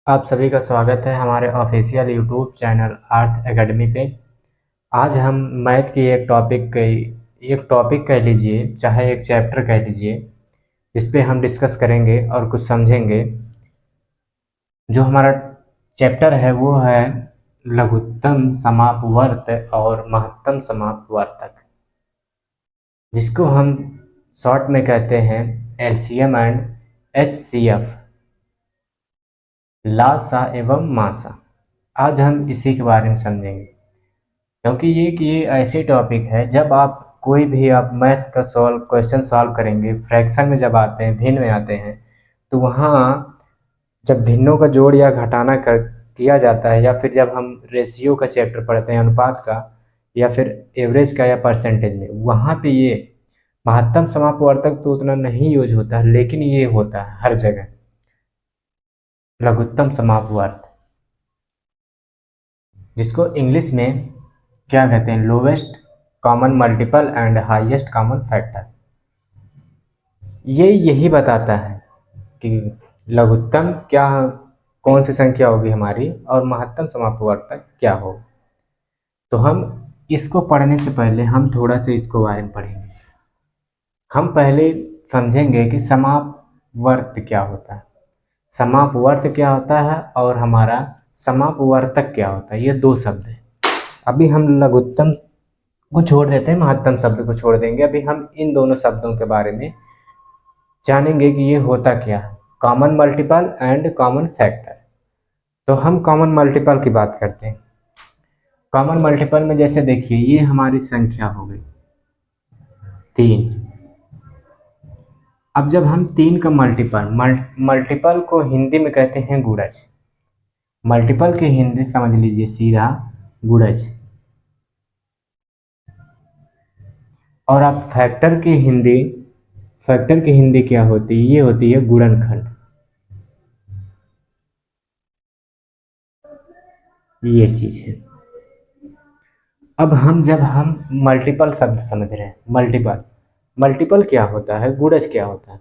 आप सभी का स्वागत है हमारे ऑफिशियल यूट्यूब चैनल अर्थ एकेडमी पे। आज हम मैथ की एक टॉपिक कह लीजिए, चाहे एक चैप्टर कह लीजिए, इस पे हम डिस्कस करेंगे और कुछ समझेंगे। जो हमारा चैप्टर है वो है लघुत्तम समापवर्त और महत्तम समापवर्तक, जिसको हम शॉर्ट में कहते हैं एलसीएम एंड एचसीएफ, लासा एवं मासा। आज हम इसी के बारे में समझेंगे, क्योंकि ये ऐसे टॉपिक है, जब आप कोई भी आप मैथ का क्वेश्चन सॉल्व करेंगे, फ्रैक्शन में जब आते हैं, भिन्न में आते हैं, तो वहाँ जब भिन्नों का जोड़ या घटाना कर किया जाता है, या फिर जब हम रेशियो का चैप्टर पढ़ते हैं, अनुपात का, या फिर एवरेज का या परसेंटेज में, वहाँ पे ये महत्तम समापवर्तक तो उतना नहीं यूज होता है, लेकिन ये होता है हर जगह, लघुत्तम समापवर्त, जिसको इंग्लिश में क्या कहते हैं, lowest common multiple and highest common factor. ये यही बताता है कि लघुत्तम क्या, कौन सी संख्या होगी हमारी, और महत्तम समापवर्तक क्या हो। तो हम इसको पढ़ने से पहले हम थोड़ा सा इसको बारे में पढ़ेंगे। हम पहले समझेंगे कि समापवर्त क्या होता है, समापवर्त क्या होता है, और हमारा समापवर्तक क्या होता है। ये दो शब्द हैं। अभी हम लघुत्तम को छोड़ देते हैं, महत्तम शब्द को छोड़ देंगे। अभी हम इन दोनों शब्दों के बारे में जानेंगे कि ये होता क्या है, common multiple and common factor. तो हम कॉमन मल्टीपल की बात करते हैं। कॉमन मल्टीपल में जैसे देखिए, ये हमारी संख्या हो गई 3। अब जब हम 3 का मल्टीपल को हिंदी में कहते हैं गुणज। मल्टीपल की हिंदी समझ लीजिए सीधा गुणज। और आप फैक्टर की हिंदी क्या होती है? ये होती है गुणनखंड। ये चीज है। अब जब हम मल्टीपल शब्द समझ रहे हैं, मल्टीपल मल्टीपल क्या होता है, गुणज क्या होता है।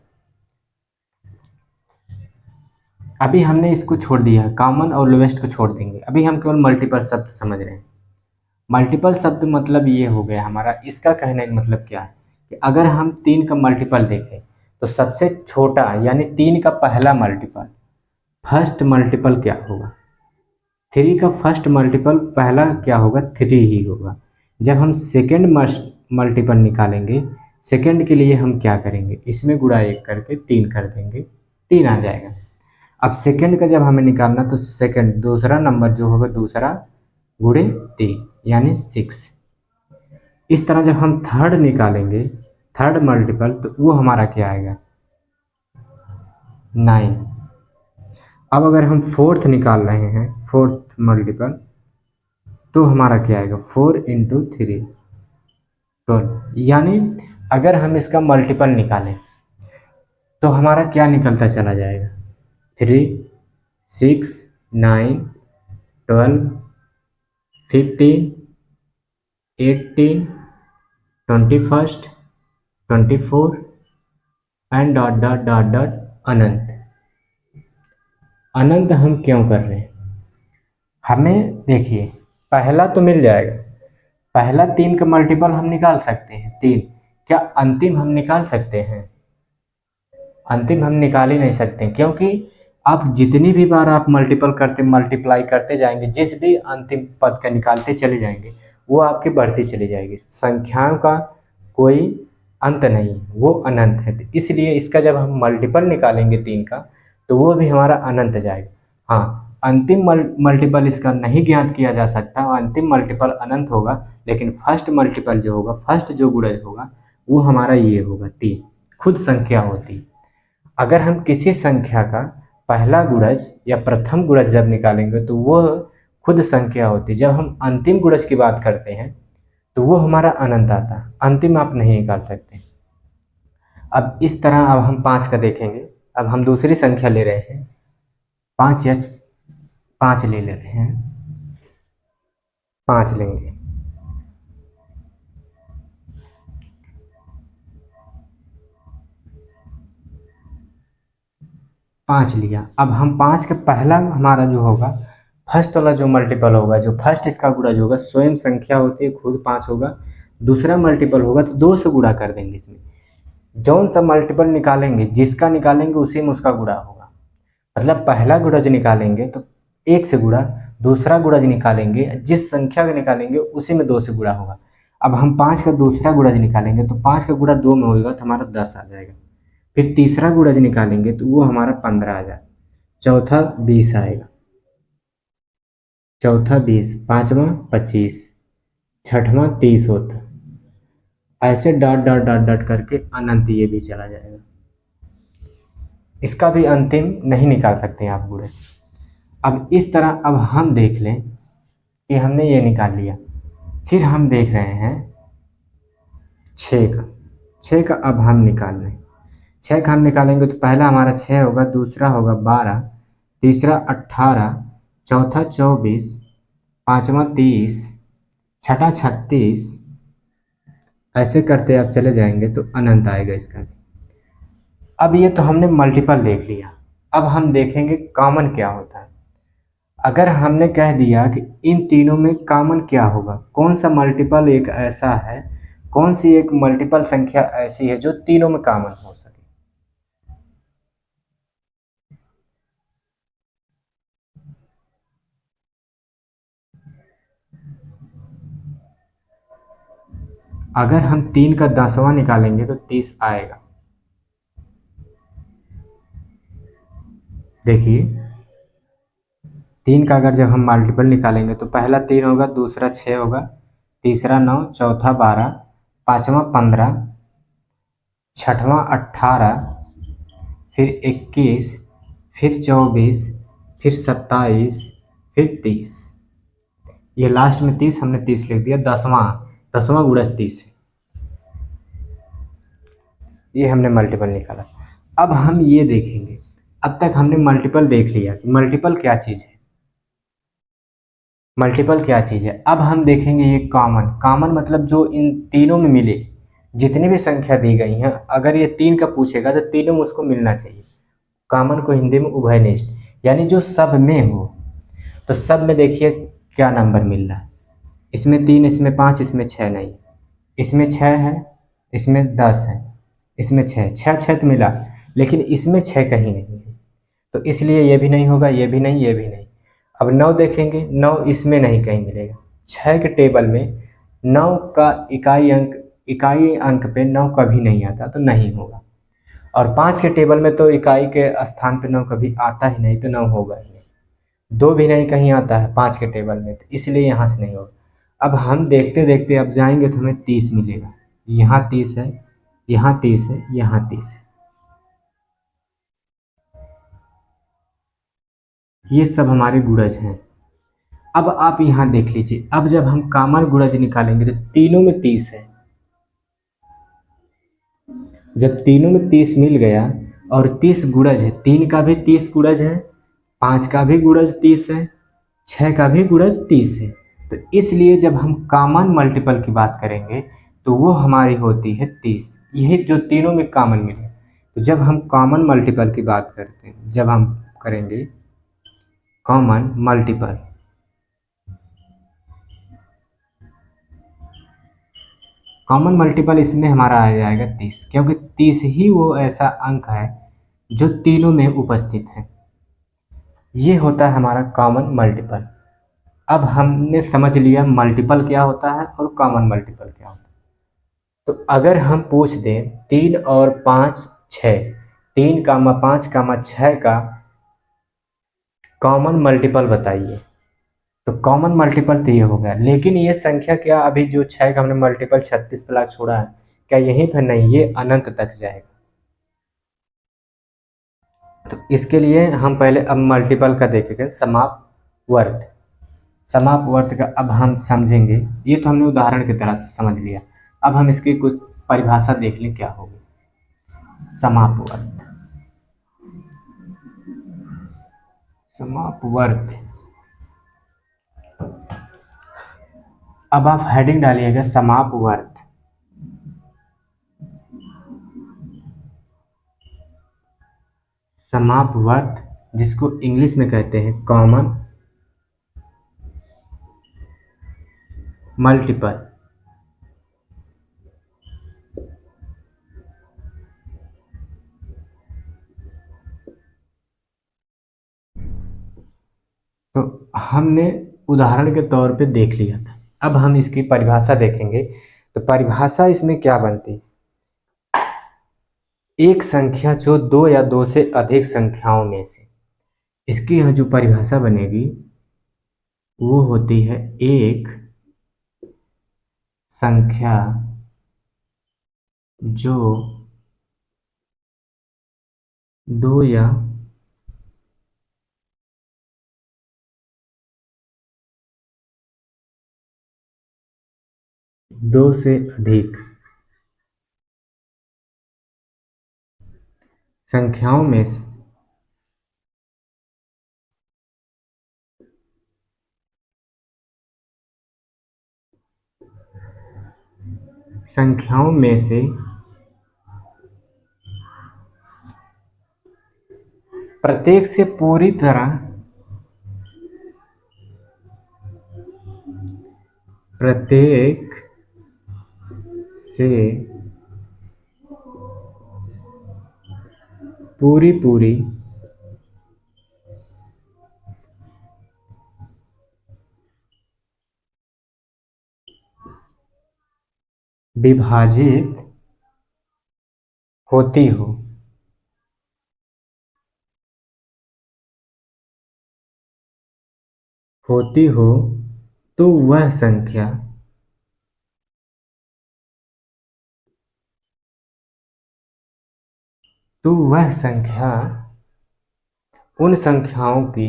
अभी हमने इसको छोड़ दिया है, कॉमन और लोवेस्ट को छोड़ देंगे। अभी हम केवल मल्टीपल शब्द समझ रहे हैं। मल्टीपल शब्द मतलब ये हो गया हमारा, इसका कहने का मतलब क्या है कि अगर हम 3 का मल्टीपल देखें, तो सबसे छोटा यानी 3 का पहला मल्टीपल, फर्स्ट मल्टीपल क्या होगा। 3 का फर्स्ट मल्टीपल पहला क्या होगा, 3 ही होगा। जब हम सेकेंड मल्टीपल निकालेंगे, सेकेंड के लिए हम क्या करेंगे, इसमें गुणा 1 करके 3 कर देंगे, 3 आ जाएगा। अब सेकेंड का जब हमें निकालना, तो सेकेंड दूसरा नंबर जो होगा, दूसरा गुणे 3 यानी 6। इस तरह जब हम थर्ड निकालेंगे, थर्ड मल्टीपल, तो वो हमारा क्या आएगा, 9। अब अगर हम फोर्थ निकाल रहे हैं, फोर्थ मल्टीपल, तो हमारा क्या आएगा, 4 × 3 12। यानी अगर हम इसका मल्टीपल निकालें, तो हमारा क्या निकलता चला जाएगा, 3, 6, 9, 12, 15, 18, 21, 24 and dot dot dot dot अनंत। अनंत हम क्यों कर रहे हैं, हमें देखिए, पहला तो मिल जाएगा, पहला 3 का मल्टीपल हम निकाल सकते हैं 3। क्या अंतिम हम निकाल सकते हैं? अंतिम हम निकाल ही नहीं सकते, क्योंकि आप जितनी भी बार आप मल्टीप्लाई करते जाएंगे, जिस भी अंतिम पद का निकालते चले जाएंगे, वो आपकी बढ़ती चली जाएगी। संख्याओं का कोई अंत नहीं, वो अनंत है। तो इसलिए इसका जब हम मल्टीपल निकालेंगे 3 का, तो वो भी हमारा अनंत जाएगा। हाँ, अंतिम मल्टीपल इसका नहीं ज्ञात किया जा सकता, अंतिम मल्टीपल अनंत होगा, लेकिन फर्स्ट मल्टीपल जो होगा, फर्स्ट जो गुणज होगा, वो हमारा ये होगा 3, खुद संख्या होती। अगर हम किसी संख्या का पहला गुणज या प्रथम गुणज जब निकालेंगे, तो वो खुद संख्या होती। जब हम अंतिम गुणज की बात करते हैं, तो वो हमारा अनंत आता है, अंतिम आप नहीं निकाल सकते। अब इस तरह अब हम 5 का देखेंगे। अब हम दूसरी संख्या ले रहे हैं, 5 या 5 ले रहे हैं, 5 लेंगे। 5 लिया। अब हम 5 का पहला हमारा जो होगा फर्स्ट वाला जो मल्टीपल होगा, जो फर्स्ट इसका गुणा जो होगा, स्वयं संख्या होती है खुद 5 होगा, दूसरा मल्टीपल होगा तो 2 से गुणा कर देंगे। इसमें जौन सा मल्टीपल निकालेंगे, जिसका निकालेंगे उसी में उसका गुणा होगा। मतलब पहला गुणज निकालेंगे तो 1 से गुणा, दूसरा गुणज निकालेंगे जिस संख्या का निकालेंगे उसी में 2 से गुणा होगा। अब हम 5 का दूसरा गुणज निकालेंगे तो 5 का गुणा 2 में होगा तो हमारा 10 आ जाएगा। फिर तीसरा गुणज निकालेंगे तो वो हमारा 15 आ जाएगा। चौथा 20 आएगा, चौथा 20, पाँचवा 25, छठवां 30 होता है। ऐसे डॉट डॉट डॉट डॉट करके अनंत ये भी चला जाएगा। इसका भी अंतिम नहीं निकाल सकते हैं आप गुणज। अब इस तरह अब हम देख लें कि हमने ये निकाल लिया। फिर हम देख रहे हैं 6 का। 6 का अब हम निकाल रहे हैं। 6 का हम निकालेंगे तो पहला हमारा 6 होगा, दूसरा होगा 12, तीसरा 18, चौथा 24, पाँचवा 30, छठा 36, ऐसे करते आप चले जाएंगे तो अनंत आएगा इसका भी। अब ये तो हमने मल्टीपल देख लिया। अब हम देखेंगे कॉमन क्या होता है। अगर हमने कह दिया कि इन तीनों में कॉमन क्या होगा, कौन सा मल्टीपल एक ऐसा है, कौन सी एक मल्टीपल संख्या ऐसी है जो तीनों में कॉमन हो सके। अगर हम 3 का 10वां निकालेंगे तो 30 आएगा। देखिए 3 का अगर जब हम मल्टीपल निकालेंगे तो पहला 3 होगा, दूसरा 6 होगा, तीसरा 9, चौथा 12, पाँचवा 15, छठवां 18, फिर 21, फिर 24, फिर 27, फिर 30। ये लास्ट में 30 हमने 30 लिख दिया। 10वां गुणज 30, ये हमने मल्टीपल निकाला। अब हम ये देखेंगे, अब तक हमने मल्टीपल देख लिया कि मल्टीपल क्या चीज़ है, मल्टीपल क्या चीज़ है। अब हम देखेंगे ये कॉमन। कॉमन मतलब जो इन तीनों में मिले, जितनी भी संख्या दी गई हैं, अगर ये 3 का पूछेगा तो तीनों में उसको मिलना चाहिए। कॉमन को हिंदी में उभयनिष्ठ, यानी जो सब में हो। तो सब में देखिए क्या नंबर मिल रहा है, इसमें 3, इसमें 5, इसमें 6 नहीं, इसमें 6 है, इसमें 10 है, इसमें 6, 6 6 तो मिला, लेकिन इसमें 6 कहीं नहीं है, तो इसलिए ये भी नहीं होगा, ये भी नहीं, ये भी नहीं। अब 9 देखेंगे, 9 इसमें नहीं कहीं मिलेगा। 6 के टेबल में 9 का इकाई अंक पे 9 कभी नहीं आता, तो नहीं होगा। और 5 के टेबल में तो इकाई के स्थान पे 9 कभी आता ही नहीं, तो 9 होगा ही नहीं। 2 भी नहीं कहीं आता है 5 के टेबल में, तो इसलिए यहाँ से नहीं होगा। अब हम देखते देखते अब जाएंगे तो हमें 30 मिलेगा। यहाँ 30 है, यहाँ 30 है, यहाँ 30 है। ये सब हमारे गुणज हैं। अब आप यहाँ देख लीजिए, अब जब हम कॉमन गुणज निकालेंगे तो तीनों में 30 है। जब तीनों में 30 मिल गया और 30 गुणज है, 3 का भी 30 गुणज है, 5 का भी गुणज 30 है, 6 का भी गुणज 30 है। तो इसलिए जब हम कॉमन मल्टीपल की बात करेंगे तो वो हमारी होती है 30। यही जो तीनों में कॉमन मिले। तो जब हम कॉमन मल्टीपल की बात करते हैं, जब हम करेंगे कॉमन मल्टीपल, कॉमन मल्टीपल इसमें हमारा आ जाएगा 30, क्योंकि 30 ही वो ऐसा अंक है जो तीनों में उपस्थित है। ये होता है हमारा कॉमन मल्टीपल। अब हमने समझ लिया मल्टीपल क्या होता है और कॉमन मल्टीपल क्या होता है। तो अगर हम पूछ दें 3 और 5 6, 3 कामा 5 कामा 6 का कॉमन मल्टीपल बताइए, तो कॉमन मल्टीपल तो ये हो गया। लेकिन ये संख्या क्या, अभी जो 6 का हमने मल्टीपल 36 प्लस छोड़ा है, क्या यहीं पर नहीं, ये अनंत तक जाएगा। तो इसके लिए हम पहले अब मल्टीपल का देखेंगे समापवर्त। समापवर्त का अब हम समझेंगे। ये तो हमने उदाहरण की तरह समझ लिया। अब हम इसकी कुछ परिभाषा देख लें क्या होगी। समापवर्त, समापवर्त। अब आप हेडिंग डालिएगा समापवर्त। समापवर्त, जिसको इंग्लिश में कहते हैं कॉमन मल्टीपल। तो हमने उदाहरण के तौर पे देख लिया था, अब हम इसकी परिभाषा देखेंगे। तो परिभाषा इसमें क्या बनती है? एक संख्या जो दो या दो से अधिक संख्याओं में से, इसकी यहाँ जो परिभाषा बनेगी वो होती है एक संख्या जो दो या दो से अधिक संख्याओं में से प्रत्येक से पूरी तरह प्रत्येक से पूरी पूरी विभाजित होती हो तो वह संख्या उन संख्याओं की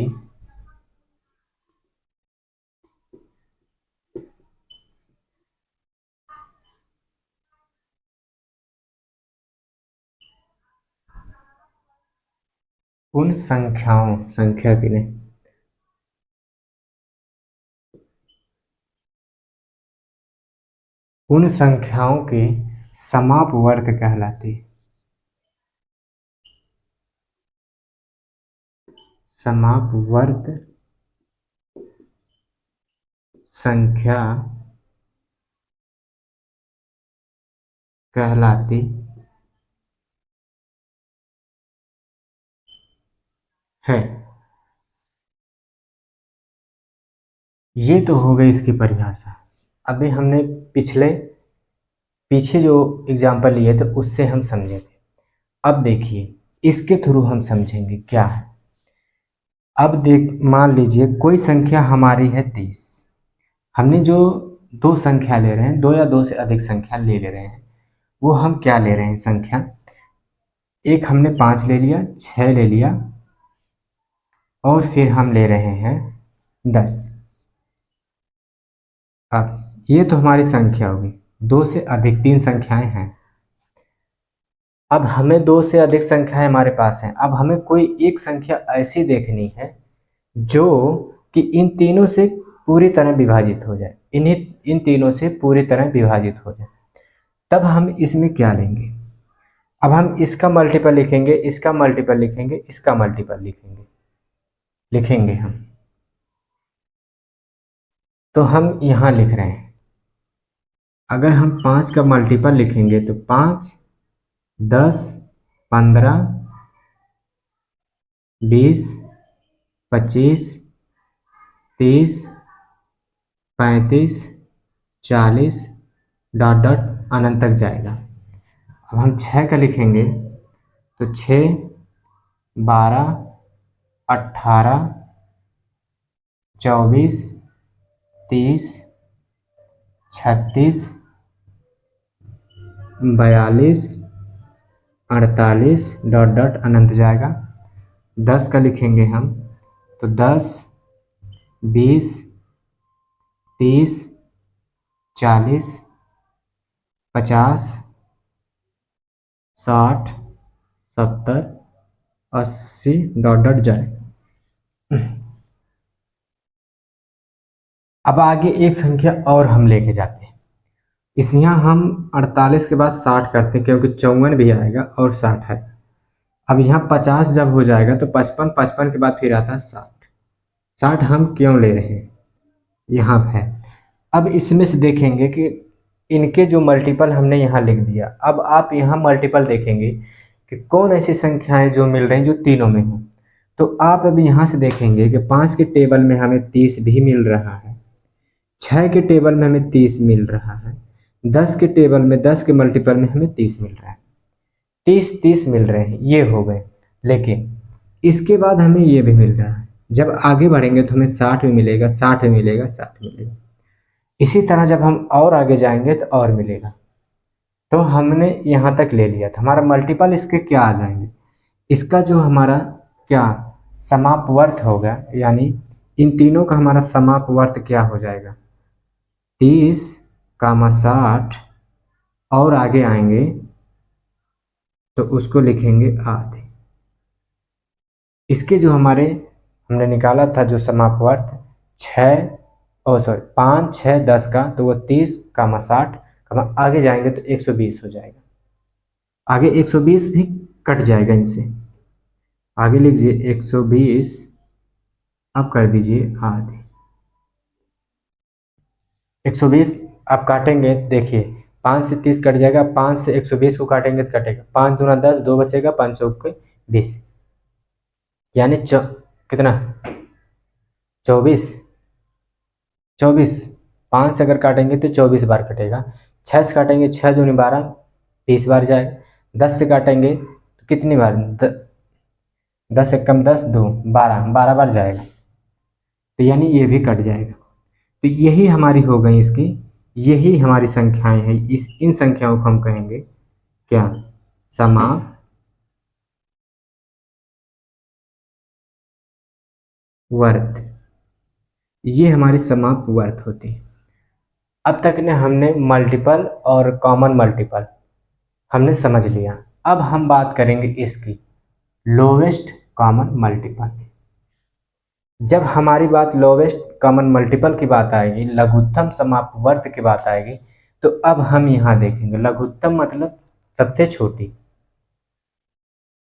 संख्या की नहीं, उन संख्याओं की समापवर्त कहलाती है। समापवर्त संख्या कहलाती है। ये तो हो गई इसकी परिभाषा। अभी हमने पीछे जो एग्जाम्पल लिए थे उससे हम समझे थे। अब देखिए इसके थ्रू हम समझेंगे क्या है। अब मान लीजिए कोई संख्या हमारी है 30। हमने जो दो संख्या ले रहे हैं, दो या दो से अधिक संख्या ले रहे हैं, वो हम क्या ले रहे हैं संख्या। एक हमने 5 ले लिया, 6 ले लिया और फिर हम ले रहे हैं 10। अब ये तो हमारी संख्या होगी, दो से अधिक 3 संख्याएं हैं। अब हमें दो से अधिक संख्याएं हमारे पास हैं। अब हमें कोई एक संख्या ऐसी देखनी है जो कि इन तीनों से पूरी तरह विभाजित हो जाए, इन तीनों से पूरी तरह विभाजित हो जाए। तब हम इसमें क्या लेंगे? अब हम इसका मल्टीपल लिखेंगे, इसका मल्टीपल लिखेंगे, इसका मल्टीपल लिखेंगे हम। तो हम यहाँ लिख रहे हैं, अगर हम 5 का मल्टीपल लिखेंगे तो 5, 10, 15, 20, 25, 30, 35, 40 डॉट डॉट अनंत तक जाएगा। अब हम 6 का लिखेंगे तो 6, 12, 18, 24, 30, 36, 42, 48 डॉट डॉट अनंत जाएगा। 10 का लिखेंगे हम तो 10, 20, 30, 40, 50, 60, 70, 80 डॉट डॉट जाए। अब आगे एक संख्या और हम लेके जाते हैं। इस यहाँ हम 48 के बाद 60 करते हैं क्योंकि 54 भी आएगा और 60 है। अब यहाँ 50 जब हो जाएगा तो 55, 55 के बाद फिर आता है 60। 60 हम क्यों ले रहे हैं, यहाँ है। अब इसमें से देखेंगे कि इनके जो मल्टीपल हमने यहाँ लिख दिया। अब आप यहाँ मल्टीपल देखेंगे कि कौन ऐसी संख्याएं जो मिल रही हैं जो तीनों में हो। तो आप अब यहाँ से देखेंगे कि 5 के टेबल में हमें 30 भी मिल रहा है, 6 के टेबल में हमें 30 मिल रहा है, 10 के टेबल में 10 के मल्टीपल में हमें 30 मिल रहा है। 30 मिल रहे हैं, ये हो गए। लेकिन इसके बाद हमें ये भी मिल रहा है। जब आगे बढ़ेंगे तो हमें 60 भी मिलेगा, 60 भी मिलेगा, 60 मिलेगा। इसी तरह जब हम और आगे जाएंगे तो और मिलेगा। तो हमने यहाँ तक ले लिया था। हमारा मल्टीपल इसके क्या आ जाएंगे, इसका जो हमारा क्या समापवर्त होगा, यानी इन तीनों का हमारा समापवर्त क्या हो जाएगा, 30, 60 और आगे आएंगे तो उसको लिखेंगे आधे। इसके जो हमारे हमने निकाला था जो समापवर्त 5, 6, 10 का, तो वो 30, 60, आगे जाएंगे तो 120 हो जाएगा। आगे 120 भी कट जाएगा इनसे। आगे लिखिए 120, अब कर दीजिए आधे। 120 आप काटेंगे, देखिए 5 से 30 कट जाएगा, 5 से 120 को काटेंगे तो कटेगा 5 दूना 10, 2 बचेगा, 5 चौके 20, यानी कितना 24। 5 से अगर काटेंगे तो 24 बार कटेगा। 6 से काटेंगे 6 दूनी 12, 20 बार जाएगा। 10 से काटेंगे तो कितनी बार, 10 से कम 10, 2, 12 बार जाएगा। तो यानी ये भी कट जाएगा। तो यही हमारी हो गई इसकी, यही हमारी संख्याएं हैं। इन संख्याओं को हम कहेंगे क्या, समापवर्त। ये हमारी समापवर्त होती है। अब तक ने हमने मल्टीपल और कॉमन मल्टीपल हमने समझ लिया। अब हम बात करेंगे इसकी लोवेस्ट कॉमन मल्टीपल। जब हमारी बात लोवेस्ट कॉमन मल्टीपल की बात आएगी, लघुत्तम समापवर्त की बात आएगी, तो अब हम यहाँ देखेंगे लघुत्तम मतलब सबसे छोटी,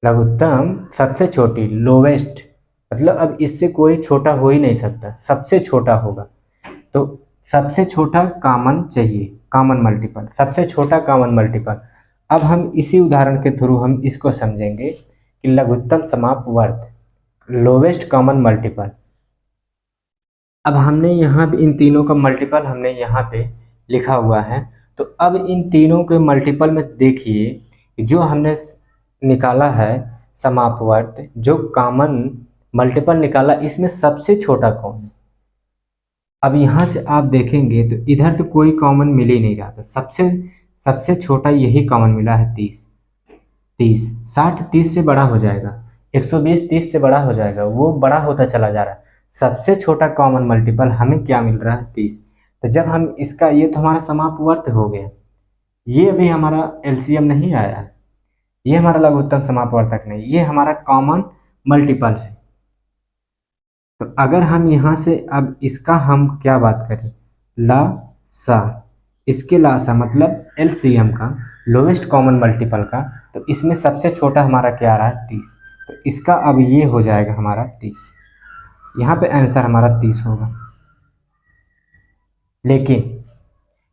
लघुत्तम सबसे छोटी, लोवेस्ट मतलब अब इससे कोई छोटा हो ही नहीं सकता, सबसे छोटा होगा। तो सबसे छोटा कॉमन चाहिए, कॉमन मल्टीपल, सबसे छोटा कॉमन मल्टीपल। अब हम इसी उदाहरण के थ्रू हम इसको समझेंगे कि लघुत्तम समापवर्त, लोवेस्ट कॉमन मल्टीपल। अब हमने यहाँ इन तीनों का मल्टीपल हमने यहाँ पे लिखा हुआ है। तो अब इन तीनों के मल्टीपल में देखिए जो हमने निकाला है समापवर्त, जो कॉमन मल्टीपल निकाला, इसमें सबसे छोटा कौन है। अब यहाँ से आप देखेंगे तो इधर तो कोई कॉमन मिल ही नहीं रहा था, सबसे छोटा यही कॉमन मिला है 30। 60 30 से बड़ा हो जाएगा, 120 30 से बड़ा हो जाएगा, वो बड़ा होता चला जा रहा है। सबसे छोटा कॉमन मल्टीपल हमें क्या मिल रहा है, 30। तो जब हम इसका, ये तो हमारा समापवर्त हो गया, ये भी हमारा एलसीएम नहीं आया, ये हमारा लघुत्तम समापवर्तक नहीं, ये हमारा कॉमन मल्टीपल है। तो अगर हम यहाँ से अब इसका हम क्या बात करें, लासा, इसके लासा मतलब एलसीएम का, लोवेस्ट कॉमन मल्टीपल का, तो इसमें सबसे छोटा हमारा क्या आ रहा है, 30। तो इसका अब ये हो जाएगा हमारा 30, यहाँ पे आंसर हमारा 30 होगा। लेकिन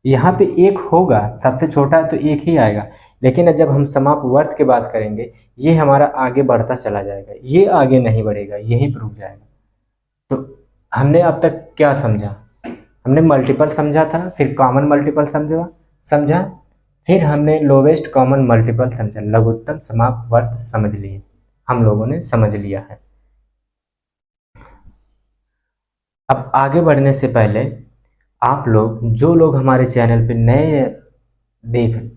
यहाँ पे एक होगा, सबसे छोटा है तो एक ही आएगा, लेकिन जब हम समापवर्त की बात करेंगे ये हमारा आगे बढ़ता चला जाएगा, ये आगे नहीं बढ़ेगा, यहीं पर रुक जाएगा। तो हमने अब तक क्या समझा, हमने मल्टीपल समझा था, फिर कॉमन मल्टीपल समझा, फिर हमने लोवेस्ट कॉमन मल्टीपल समझा, लघुत्तम समापवर्त समझ लिए, हम लोगों ने समझ लिया है। अब आगे बढ़ने से पहले आप लोग, जो लोग हमारे चैनल पे नए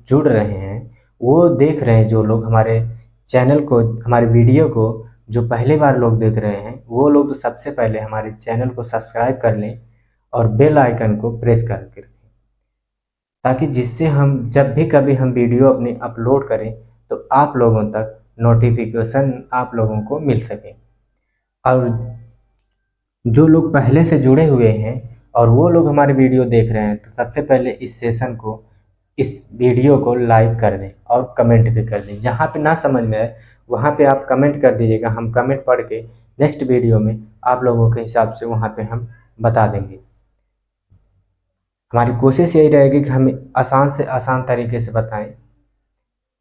जुड़ रहे हैं, वो देख रहे हैं, जो लोग हमारे चैनल को, हमारे वीडियो को जो पहली बार लोग देख रहे हैं, वो लोग तो सबसे पहले हमारे चैनल को सब्सक्राइब कर लें और बेल आइकन को प्रेस करके रखें, ताकि जिससे हम जब भी कभी हम वीडियो अपनी अपलोड करें तो आप लोगों तक नोटिफिकेशन आप लोगों को मिल सके। और जो लोग पहले से जुड़े हुए हैं और वो लोग हमारे वीडियो देख रहे हैं, तो सबसे पहले इस सेशन को, इस वीडियो को लाइक कर दें और कमेंट भी कर दें। जहाँ पे ना समझ में आए वहाँ पे आप कमेंट कर दीजिएगा, हम कमेंट पढ़ के नेक्स्ट वीडियो में आप लोगों के हिसाब से वहाँ पे हम बता देंगे। हमारी कोशिश यही रहेगी कि हम आसान से आसान तरीके से बताएं।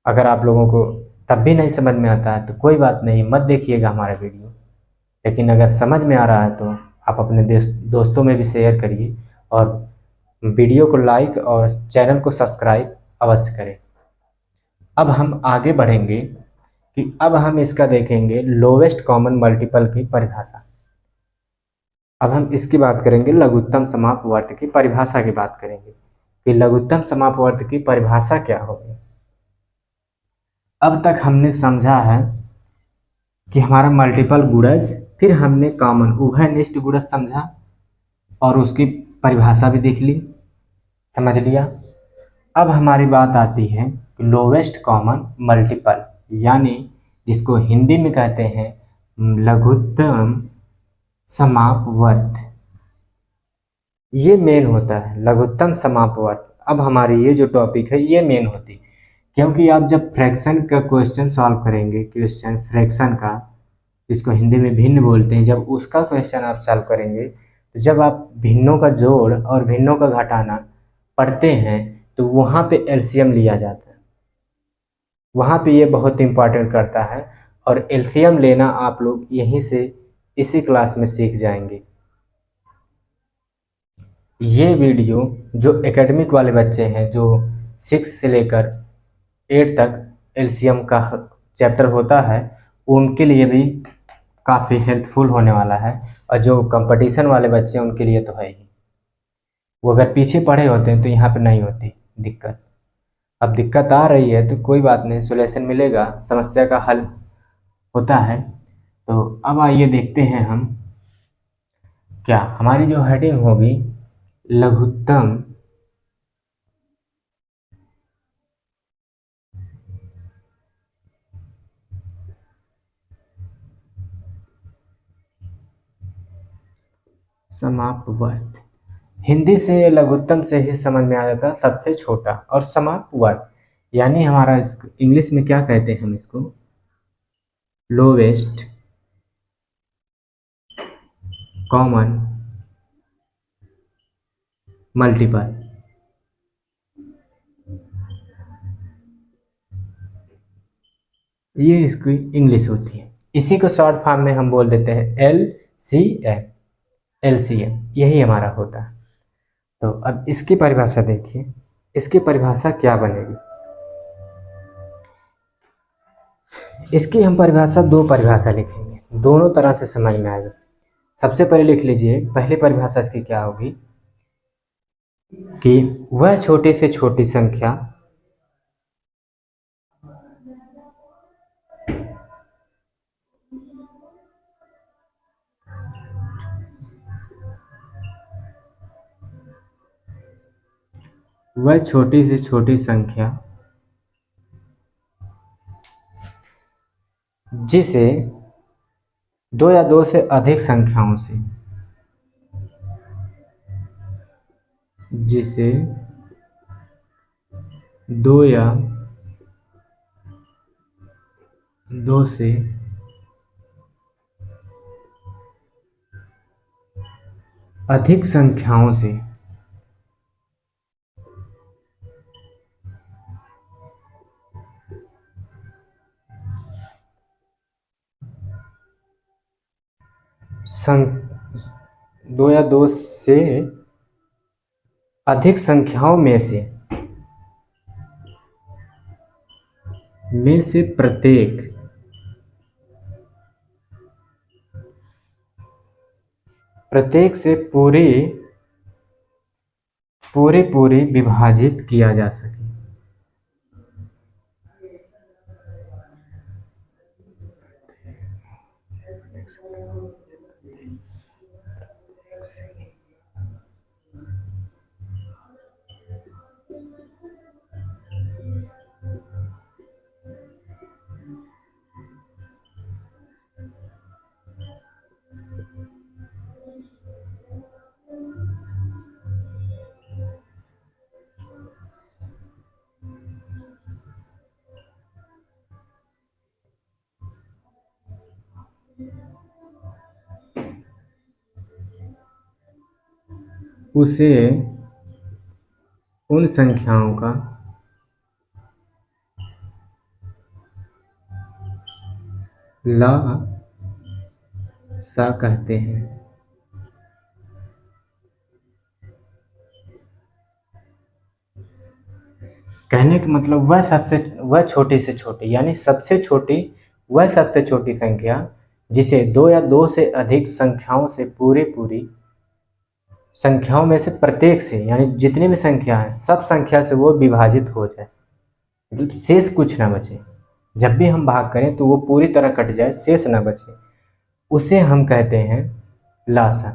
अगर आप लोगों को तब भी नहीं समझ में आता है तो कोई बात नहीं, मत देखिएगा हमारा वीडियो। लेकिन अगर समझ में आ रहा है तो आप अपने दोस्तों में भी शेयर करिए और वीडियो को लाइक और चैनल को सब्सक्राइब अवश्य करें। अब हम आगे बढ़ेंगे कि अब हम इसका देखेंगे लोवेस्ट कॉमन मल्टीपल की परिभाषा। अब हम इसकी बात करेंगे, लघुत्तम समापवर्त की परिभाषा की बात करेंगे कि लघुत्तम समापवर्त की परिभाषा क्या होगी। अब तक हमने समझा है कि हमारा मल्टीपल गुणज, फिर हमने कॉमन उभयनिष्ठ गुणज समझा और उसकी परिभाषा भी देख ली, समझ लिया। अब हमारी बात आती है लोवेस्ट कॉमन मल्टीपल, यानी जिसको हिंदी में कहते हैं लघुत्तम समापवर्त। ये मेन होता है लघुत्तम समापवर्त। अब हमारी ये जो टॉपिक है ये मेन होती है, क्योंकि आप जब फ्रैक्शन का क्वेश्चन सॉल्व करेंगे, क्वेश्चन फ्रैक्शन का, जिसको हिंदी में भिन्न बोलते हैं, जब उसका क्वेश्चन आप सॉल्व करेंगे तो जब आप भिन्नों का जोड़ और भिन्नों का घटाना पढ़ते हैं तो वहाँ पे एलसीएम लिया जाता है। वहाँ पे ये बहुत इंपॉर्टेंट करता है और एलसीएम लेना आप लोग यहीं से इसी क्लास में सीख जाएंगे। ये वीडियो जो एकेडमिक वाले बच्चे हैं, जो 6 से लेकर 8 तक एलसीएम का चैप्टर होता है, उनके लिए भी काफ़ी हेल्पफुल होने वाला है। और जो कंपटीशन वाले बच्चे हैं उनके लिए तो है ही, वो अगर पीछे पढ़े होते हैं तो यहाँ पे नहीं होती दिक्कत। अब दिक्कत आ रही है तो कोई बात नहीं, सॉल्यूशन मिलेगा, समस्या का हल होता है। तो अब आइए देखते हैं हम, क्या हमारी जो हेडिंग होगी लघुत्तम समापवर्त। हिंदी से लघुत्तम से ही समझ में आ जाता है सबसे छोटा, और समापवर्त यानी हमारा इंग्लिश में क्या कहते हैं हम इसको, लोवेस्ट कॉमन मल्टीपल। ये इसकी इंग्लिश होती है। इसी को शॉर्ट फॉर्म में हम बोल देते हैं LCM। LCM यही हमारा होता है। तो अब इसकी परिभाषा देखिए, इसकी परिभाषा क्या बनेगी। इसकी हम परिभाषा, दो परिभाषा लिखेंगे, दोनों तरह से समझ में आएगा। सबसे पहले लिख लीजिए, पहली परिभाषा इसकी क्या होगी कि वह छोटी से छोटी संख्या वह छोटी से छोटी संख्या जिसे दो या दो से अधिक संख्याओं से, जिसे दो या दो से अधिक संख्याओं से दो या दो से अधिक संख्याओं में से प्रत्येक से पूरी विभाजित किया जा सके। उसे उन संख्याओं का सा कहते हैं। कहने का मतलब वह छोटी से छोटी यानी सबसे छोटी, वह सबसे छोटी संख्या जिसे दो या दो से अधिक संख्याओं से पूरी संख्याओं में से प्रत्येक से, यानी जितनी भी संख्या है सब संख्या से वो विभाजित हो जाए, मतलब शेष कुछ ना बचे। जब भी हम भाग करें तो वो पूरी तरह कट जाए, शेष ना बचे, उसे हम कहते हैं लासा।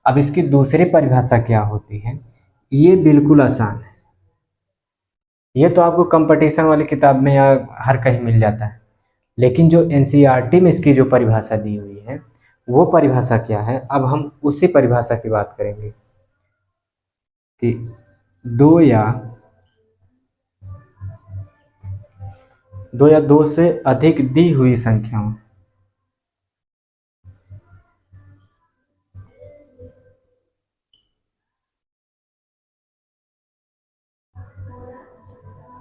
अब इसकी दूसरी परिभाषा क्या होती है, ये बिल्कुल आसान है। ये तो आपको कंपटीशन वाली किताब में या हर कहीं मिल जाता है, लेकिन जो एनसीईआरटी में इसकी जो परिभाषा दी हुई है वो परिभाषा क्या है, अब हम उसी परिभाषा की बात करेंगे कि दो या दो से अधिक दी हुई संख्याओं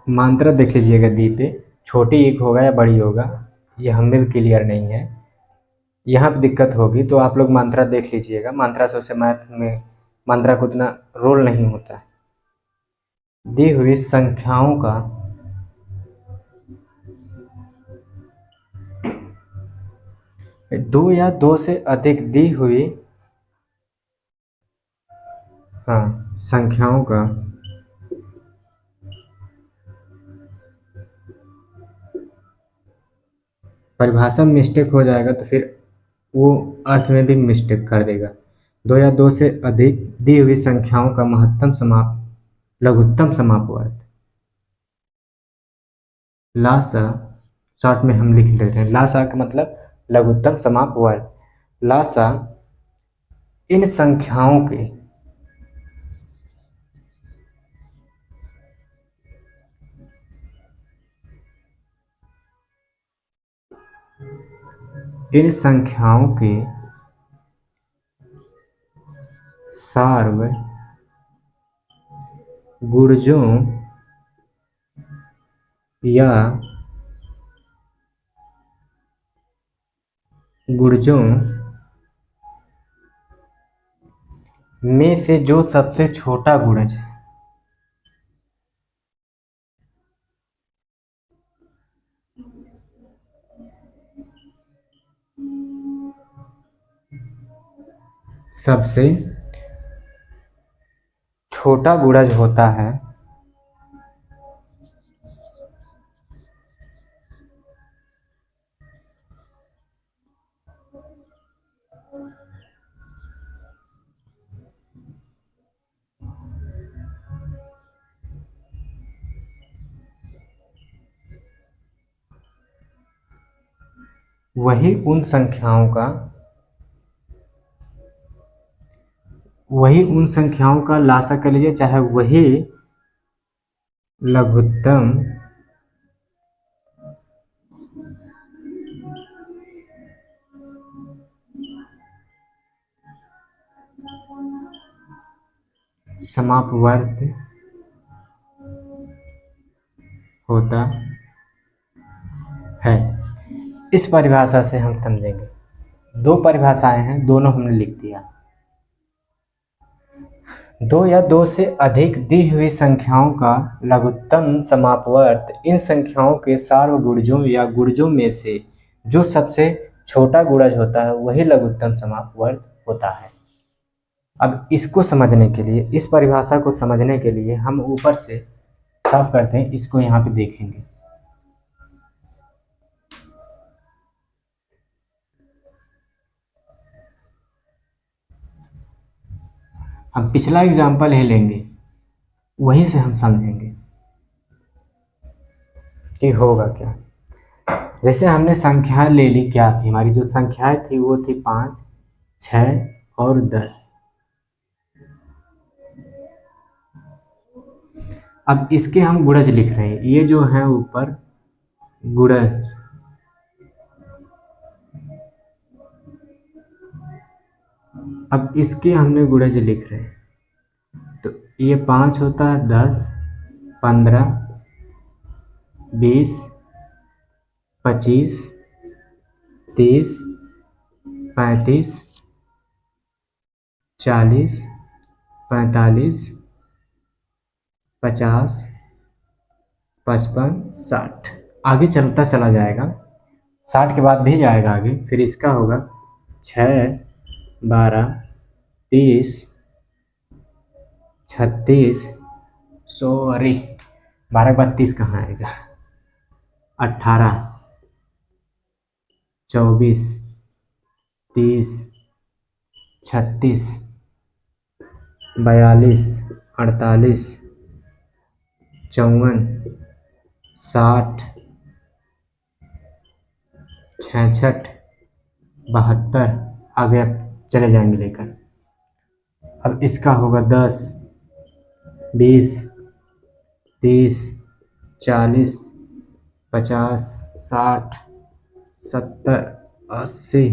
मात्रा देख लीजिएगा दी पे, छोटी एक होगा या बड़ी होगा ये हमें भी क्लियर नहीं है, यहाँ पे दिक्कत होगी तो आप लोग मात्रा देख लीजिएगा। मात्रा से उसे मैथ में मात्रा को उतना रोल नहीं होता है। दी हुई संख्याओं का दो या दो से अधिक दी हुई संख्याओं का परिभाषा में मिस्टेक हो जाएगा तो फिर वो अर्थ में भी मिस्टेक कर देगा। दो या दो से अधिक दी हुई संख्याओं का लघुत्तम समापवर्त लासा, शॉर्ट में हम लिख लेते हैं लासा का मतलब लघुत्तम समापवर्त। लासा इन संख्याओं के सार्व गुणजों या गुणजों में से जो सबसे छोटा गुणज है, सबसे छोटा गुणज होता है वही उन संख्याओं का लासा कर लीजिए, चाहे वही लघुत्तम समापवर्त होता है। इस परिभाषा से हम समझेंगे, दो परिभाषाएं हैं, दोनों हमने लिख दिया। दो या दो से अधिक दी हुई संख्याओं का लघुत्तम समापवर्त इन संख्याओं के सार्वगुणजों या गुणजों में से जो सबसे छोटा गुणज होता है वही लघुत्तम समापवर्त होता है। अब इसको समझने के लिए, इस परिभाषा को समझने के लिए हम ऊपर से साफ करते हैं, इसको यहाँ पे देखेंगे। हम पिछला एग्जाम्पल ही लेंगे, वहीं से हम समझेंगे कि होगा क्या। जैसे हमने संख्या ले ली, क्या थी हमारी जो संख्याएं थी वो थी 5, 6 और 10। अब इसके हम गुणज लिख रहे हैं, ये जो है ऊपर गुणज, अब इसके हमने गुणज लिख रहे हैं। तो ये 5 होता है 10, 15, 20, 25, 30, 35, 40, 45, 50, 55, 60, आगे चलता चला जाएगा। 60 के बाद भी जाएगा आगे, फिर इसका होगा 6, 12, 30, 36, सॉरी 12 के बाद 30 कहाँ आएगा, 18, 24, 30, 36, 42, 48, 54, 60, 66, 72, आगे अब चले जाएंगे लेकर। अब इसका होगा 10, 20, 30, 40, 50, 60, 70, 80,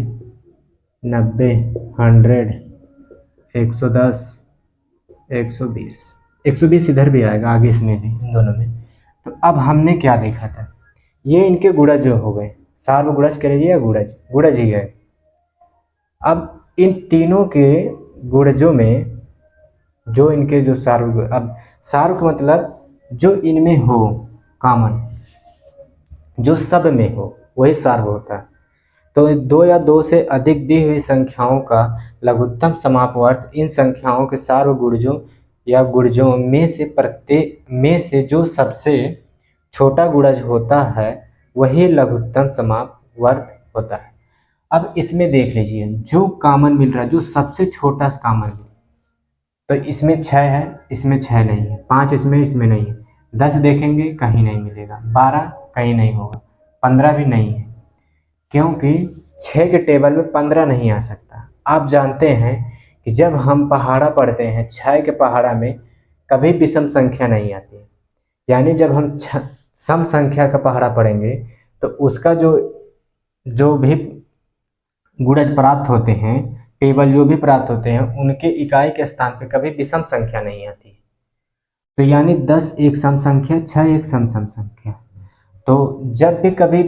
90, 100, 110, 120, 120 इधर भी आएगा आगे, इसमें भी, इन दोनों में। तो अब हमने क्या देखा था, ये इनके गुणज जो हो गए, सार्वगुणज करेंगे या गुणज, गुणज ही है। अब इन तीनों के गुणजों में जो इनके जो सार्व, अब सार्व मतलब जो इनमें हो कॉमन, जो सब में हो वही सार्व होता है। तो 2 या 2 से अधिक दी हुई संख्याओं का लघुत्तम समापवर्त इन संख्याओं के सार्व गुणजों या गुणजों में से प्रत्येक में से जो सबसे छोटा गुणज होता है वही लघुत्तम समापवर्त होता है। अब इसमें देख लीजिए, जो कॉमन मिल रहा है, जो सबसे छोटा कॉमन मिल, तो इसमें 6 है, इसमें 6 नहीं है, 5 इसमें, इसमें नहीं है, 10 देखेंगे कहीं नहीं मिलेगा, 12 कहीं नहीं होगा, 15 भी नहीं है, क्योंकि 6 के टेबल में 15 नहीं आ सकता। आप जानते हैं कि जब हम पहाड़ा पढ़ते हैं, 6 के पहाड़ा में कभी विषम संख्या नहीं आती है। यानी जब हम सम संख्या का पहाड़ा पढ़ेंगे तो उसका जो भी गुणज प्राप्त होते हैं, टेबल जो भी प्राप्त होते हैं, उनके इकाई के स्थान पे कभी विषम संख्या नहीं आती। तो यानी 10 एक सम संख्या, 6 एक सम संख्या। तो जब भी कभी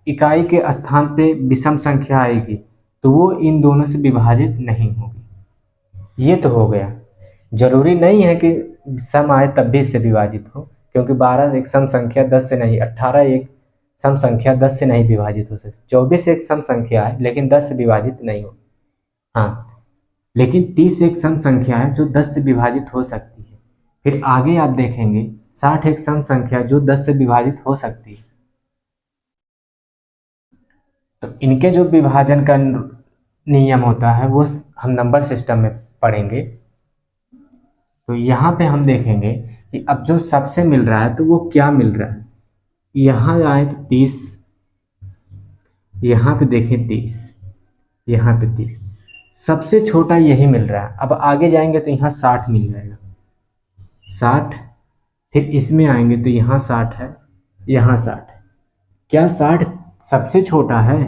इकाई के स्थान पे विषम संख्या आएगी तो वो इन दोनों से विभाजित नहीं होगी। ये तो हो गया। जरूरी नहीं है कि सम आए तब भी इससे विभाजित हो, क्योंकि 12 एक सम संख्या 10 से नहीं, 18 एक सम संख्या 10 से नहीं विभाजित हो सकती, 24 एक सम संख्या है लेकिन 10 से विभाजित नहीं हो। हाँ, लेकिन 30 एक सम संख्या है जो 10 से विभाजित हो सकती है। फिर आगे आप देखेंगे 60 एक सम संख्या जो 10 से विभाजित हो सकती है। तो इनके जो विभाजन का नियम होता है वो हम नंबर सिस्टम में पढ़ेंगे। तो यहाँ पे हम देखेंगे कि अब जो सबसे मिल रहा है तो वो क्या मिल रहा है। यहाँ आए तो 30, यहाँ पे देखें 30, यहाँ पे 30, सबसे छोटा यही मिल रहा है। अब आगे जाएंगे तो यहाँ 60 मिल जाएगा, 60, फिर इसमें आएंगे तो यहाँ 60 है, यहाँ 60 है। क्या 60 सबसे छोटा है?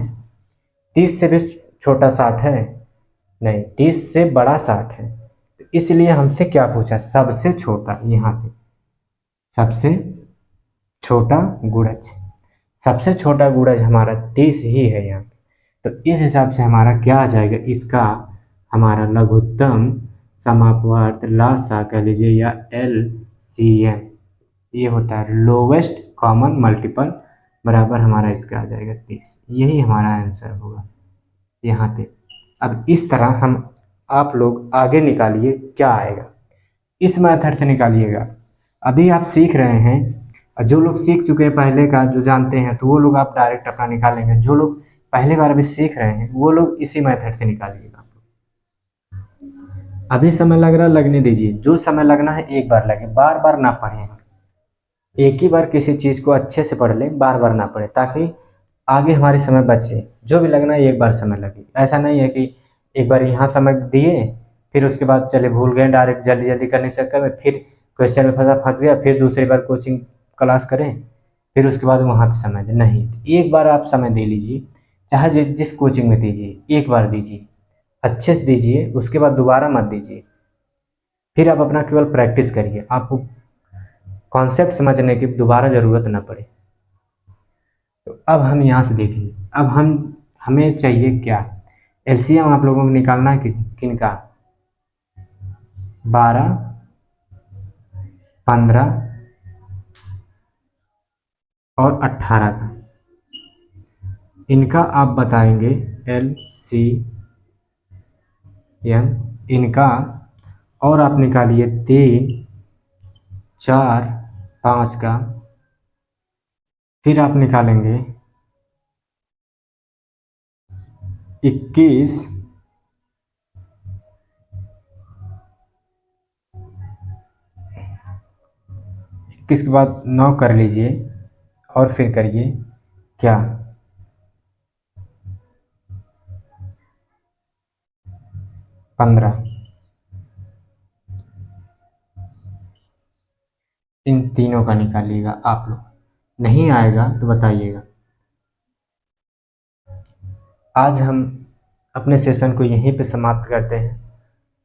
30 से भी छोटा 60 है? नहीं, 30 से बड़ा 60 है। तो इसलिए हमसे क्या पूछा, सबसे छोटा। यहाँ पे सबसे छोटा गुणज, सबसे छोटा गुणज हमारा 30 ही है यहाँ पे। तो इस हिसाब से हमारा क्या आ जाएगा, इसका हमारा लघुत्तम समापवर्त लासा कह लीजिए या LCM, ये होता है लोवेस्ट कॉमन मल्टीपल, बराबर हमारा इसका आ जाएगा 30। यही हमारा आंसर होगा यहाँ पे। अब इस तरह हम आप लोग आगे निकालिए क्या आएगा, इस मेथड से निकालिएगा। अभी आप सीख रहे हैं, जो लोग सीख चुके हैं पहले का, जो जानते हैं, तो वो लोग आप डायरेक्ट अपना निकालेंगे। जो लोग पहले बार अभी सीख रहे हैं वो लोग इसी मेथड से निकालिएगा। अभी समय लग रहा, लगने दीजिए, जो समय लगना है एक बार लगे, बार बार ना पढ़ें। एक ही बार किसी चीज़ को अच्छे से पढ़ लें, बार बार ना पढ़ें, ताकि आगे हमारे समय बचे। जो भी लगना है एक बार समय लगे। ऐसा नहीं है कि एक बार यहाँ समय दिए फिर उसके बाद चले भूल गए, डायरेक्ट जल्दी जल्दी करने के चक्कर में फिर क्वेश्चन में फंस गया, फिर दूसरी बार कोचिंग क्लास करें, फिर उसके बाद वहाँ पे समय दें। नहीं, एक बार आप समय दे लीजिए, चाहे जिस कोचिंग में दीजिए, एक बार दीजिए, अच्छे से दीजिए, उसके बाद दोबारा मत दीजिए। फिर आप अपना केवल प्रैक्टिस करिए, आपको कॉन्सेप्ट समझने की दोबारा ज़रूरत ना पड़े। तो अब हम यहाँ से देखिए, अब हमें चाहिए क्या, एलसीएम आप लोगों को निकालना है किन का, 12, 15 और 18 का। इनका आप बताएंगे एलसीएम इनका, और आप निकालिए 3, 4, 5 का। फिर आप निकालेंगे 21, 21 के बाद 9 कर लीजिए, और फिर करिए क्या, 15। इन तीनों का निकालिएगा आप लोग, नहीं आएगा तो बताइएगा। आज हम अपने सेशन को यहीं पे समाप्त करते हैं।